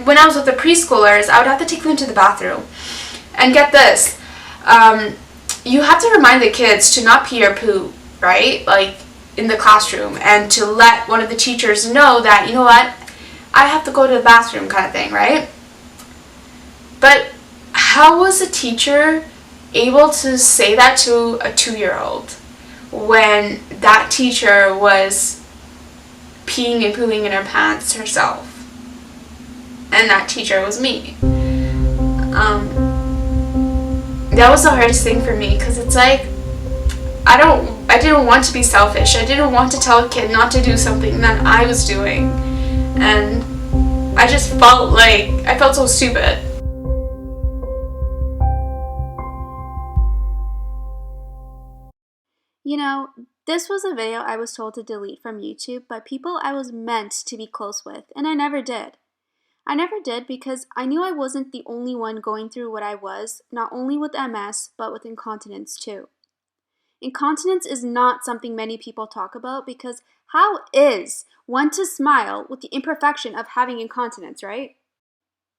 When I was with the preschoolers, I would have to take them to the bathroom. And get this, you have to remind the kids to not pee or poo, right? Like in the classroom, and to let one of the teachers know that, you know what, I have to go to the bathroom kind of thing, right? But how was a teacher able to say that to a 2-year-old when that teacher was peeing and pooing in her pants herself? And that teacher was me. That was the hardest thing for me, because it's like, I didn't want to be selfish. I didn't want to tell a kid not to do something that I was doing. And I just felt like, I felt so stupid. You know, this was a video I was told to delete from YouTube by people I was meant to be close with, and I never did. I never did because I knew I wasn't the only one going through what I was, not only with MS, but with incontinence too. Incontinence is not something many people talk about because how is one to smile with the imperfection of having incontinence, right?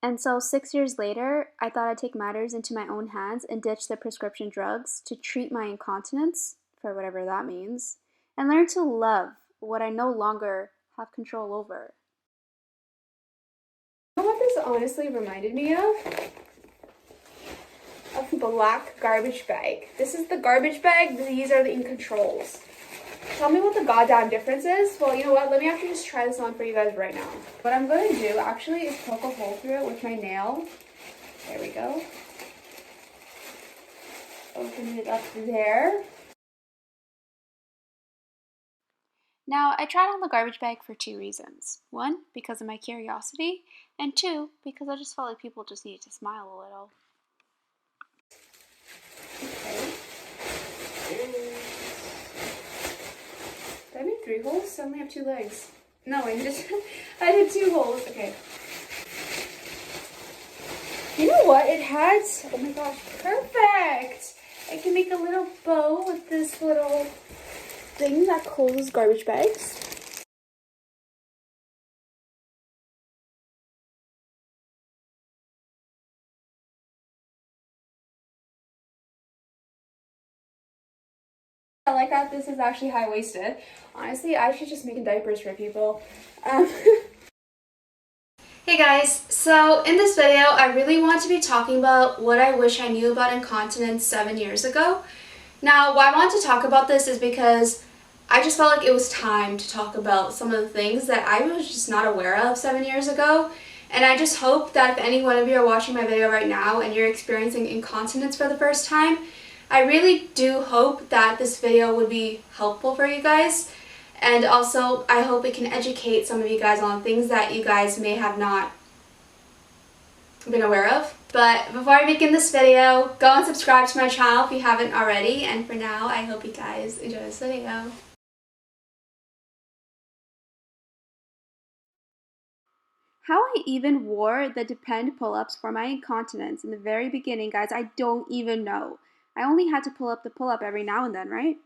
And so 6 years later, I thought I'd take matters into my own hands and ditch the prescription drugs to treat my incontinence, for whatever that means, and learn to love what I no longer have control over. You know what this honestly reminded me of? A black garbage bag. This is the garbage bag, these are the INCONTROLs. Tell me what the goddamn difference is. Well, you know what, let me actually just try this on for you guys right now. What I'm going to do actually is poke a hole through it with my nail. There we go. Open it up there. Now, I tried on the garbage bag for 2 reasons. 1, because of my curiosity, and 2, because I just felt like people just needed to smile a little. Okay. Did I make 3 holes? I only have 2 legs. No, I did 2 holes. Okay. You know what? It has, oh my gosh, perfect! I can make a little bow with this little thing that closes garbage bags. I like that this is actually high-waisted. Honestly, I should just make diapers for people. Hey guys, so in this video, I really want to be talking about what I wish I knew about incontinence 7 years ago. Now, why I want to talk about this is because I just felt like it was time to talk about some of the things that I was just not aware of 7 years ago. And I just hope that if any one of you are watching my video right now and you're experiencing incontinence for the first time, I really do hope that this video would be helpful for you guys. And also, I hope it can educate some of you guys on things that you guys may have not been aware of. But before I begin this video, go and subscribe to my channel if you haven't already. And for now, I hope you guys enjoy this video. How I even wore the Depend pull-ups for my incontinence in the very beginning, guys, I don't even know. I only had to pull up the pull-up every now and then, right?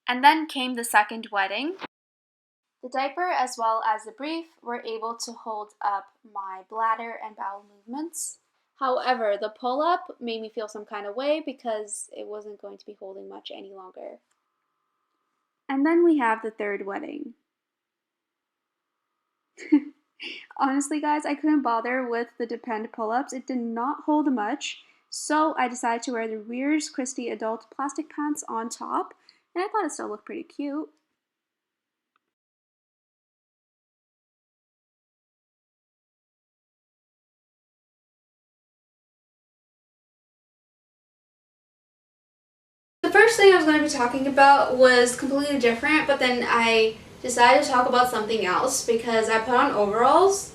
And then came the second wedding. The diaper as well as the brief were able to hold up my bladder and bowel movements. However, the pull-up made me feel some kind of way because it wasn't going to be holding much any longer. And then we have the third wedding. Honestly, guys, I couldn't bother with the Depend pull-ups. It did not hold much, so I decided to wear the Rears Christie adult plastic pants on top, and I thought it still looked pretty cute. The first thing I was going to be talking about was completely different, but then I decided to talk about something else because I put on overalls,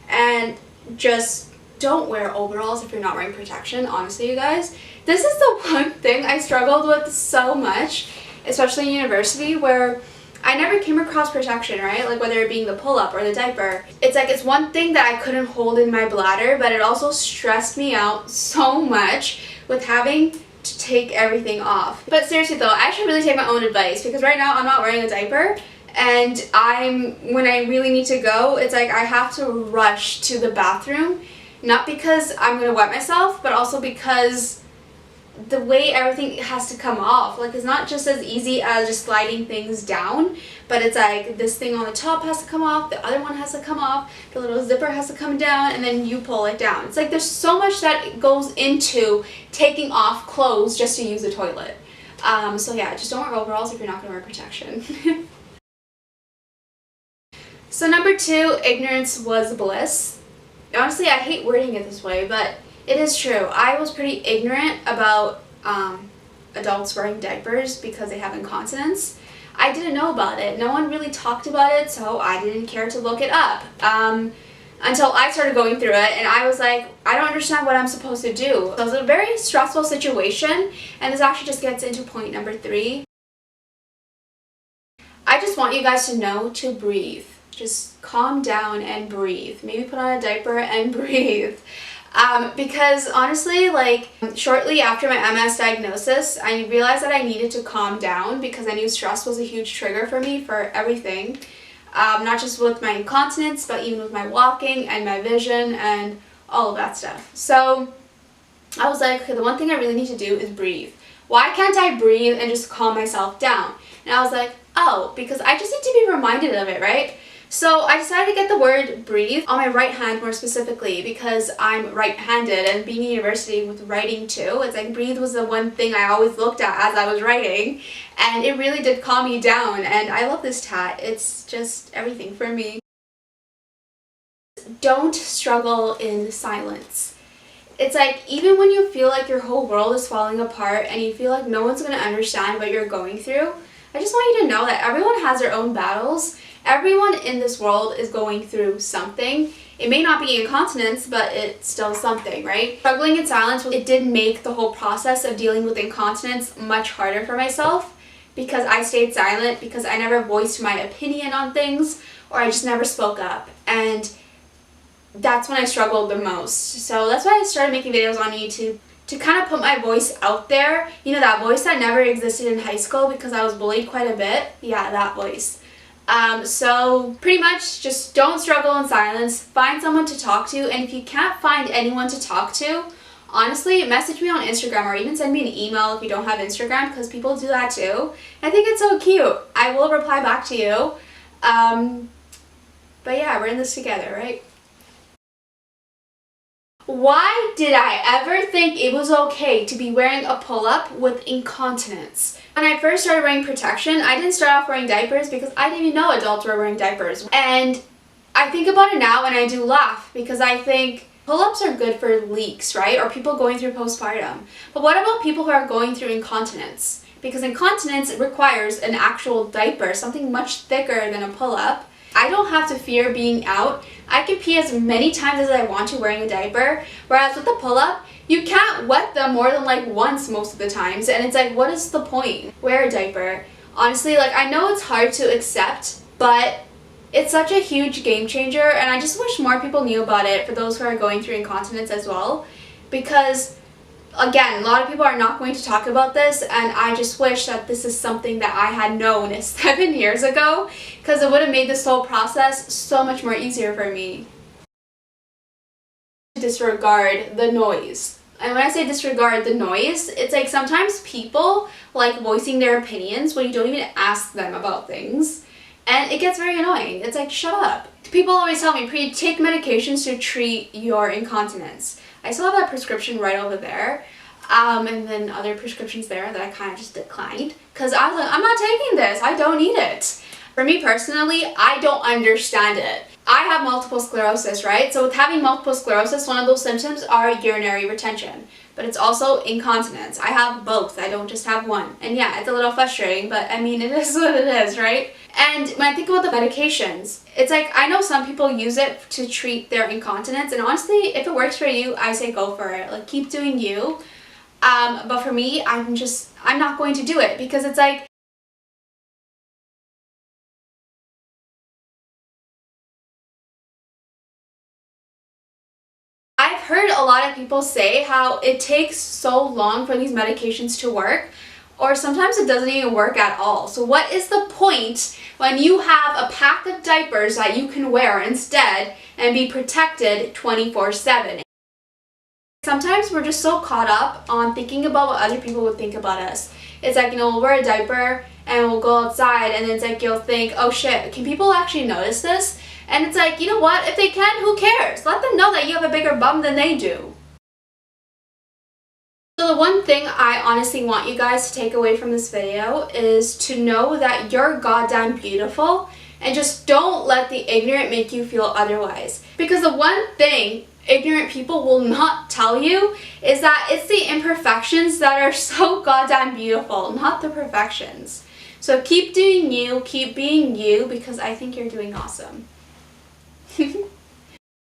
and just don't wear overalls if you're not wearing protection, honestly, you guys. This is the one thing I struggled with so much, especially in university, where I never came across protection, right? Like whether it being the pull-up or the diaper. It's like it's one thing that I couldn't hold in my bladder, but it also stressed me out so much with having to take everything off. But seriously though, I should really take my own advice, because right now I'm not wearing a diaper, and when I really need to go, it's like I have to rush to the bathroom, not because I'm gonna wet myself, but also because the way everything has to come off, like, it's not just as easy as just sliding things down, but it's like this thing on the top has to come off, the other one has to come off, the little zipper has to come down, and then you pull it down. It's like there's so much that goes into taking off clothes just to use the toilet. So yeah, just don't wear overalls if you're not going to wear protection. So number 2, ignorance was bliss. Honestly, I hate wording it this way, but it is true. I was pretty ignorant about adults wearing diapers because they have incontinence. I didn't know about it. No one really talked about it, so I didn't care to look it up. Until I started going through it, and I was like, I don't understand what I'm supposed to do. So it was a very stressful situation, and this actually just gets into point number 3. I just want you guys to know to breathe. Just calm down and breathe. Maybe put on a diaper and breathe. Because honestly, like, shortly after my MS diagnosis, I realized that I needed to calm down because I knew stress was a huge trigger for me for everything. Not just with my incontinence, but even with my walking and my vision and all of that stuff. So I was like, okay, the one thing I really need to do is breathe. Why can't I breathe and just calm myself down? And I was like, oh, because I just need to be reminded of it, right? So I decided to get the word breathe on my right hand more specifically, because I'm right-handed, and being in university with writing too, it's like breathe was the one thing I always looked at as I was writing, and it really did calm me down, and I love this tat. It's just everything for me. Don't struggle in silence. It's like, even when you feel like your whole world is falling apart and you feel like no one's going to understand what you're going through, I just want you to know that everyone has their own battles. Everyone in this world is going through something. It may not be incontinence, but it's still something, right? Struggling in silence, it did make the whole process of dealing with incontinence much harder for myself, because I stayed silent, because I never voiced my opinion on things, or I just never spoke up. And that's when I struggled the most. So that's why I started making videos on YouTube, to kind of put my voice out there. You know, that voice that never existed in high school because I was bullied quite a bit? Yeah, that voice. So pretty much just don't struggle in silence. Find someone to talk to, and if you can't find anyone to talk to, honestly, message me on Instagram, or even send me an email if you don't have Instagram, because people do that too. I think it's so cute. I will reply back to you. But yeah, we're in this together, right? Why did I ever think it was okay to be wearing a pull-up with incontinence? When I first started wearing protection, I didn't start off wearing diapers because I didn't even know adults were wearing diapers. And I think about it now and I do laugh, because I think pull-ups are good for leaks, right? Or people going through postpartum. But what about people who are going through incontinence? Because incontinence requires an actual diaper, something much thicker than a pull-up. I don't have to fear being out. I can pee as many times as I want to wearing a diaper, whereas with a pull-up, you can't wet them more than like once most of the times, and it's like, what is the point? Wear a diaper. Honestly, like, I know it's hard to accept, but it's such a huge game changer, and I just wish more people knew about it for those who are going through incontinence as well, because again, a lot of people are not going to talk about this, and I just wish that this is something that I had known 7 years ago, because it would have made this whole process so much more easier for me. Disregard the noise. And when I say disregard the noise, it's like sometimes people like voicing their opinions when you don't even ask them about things, and it gets very annoying. It's like, shut up. People always tell me, take medications to treat your incontinence. I still have that prescription right over there, and then other prescriptions there that I kind of just declined, because I was like, I'm not taking this, I don't need it. For me personally, I don't understand it. I have multiple sclerosis, right? So with having multiple sclerosis, one of those symptoms are urinary retention, but it's also incontinence. I have both, I don't just have one. And yeah, it's a little frustrating, but I mean, it is what it is, right? And when I think about the medications, it's like, I know some people use it to treat their incontinence, and honestly, if it works for you, I say go for it. Like, keep doing you. But for me, I'm not going to do it, because it's like, I've heard a lot of people say how it takes so long for these medications to work, or sometimes it doesn't even work at all. So what is the point when you have a pack of diapers that you can wear instead and be protected 24/7? Sometimes we're just so caught up on thinking about what other people would think about us. It's like, we'll wear a diaper and we'll go outside, and it's like you'll think, oh shit, can people actually notice this? And it's like, you know what, if they can, who cares? Let them know that you have a bigger bum than they do. So the one thing I honestly want you guys to take away from this video is to know that you're goddamn beautiful, and just don't let the ignorant make you feel otherwise. Because the one thing ignorant people will not tell you is that it's the imperfections that are so goddamn beautiful, not the perfections. So keep doing you, keep being you, because I think you're doing awesome.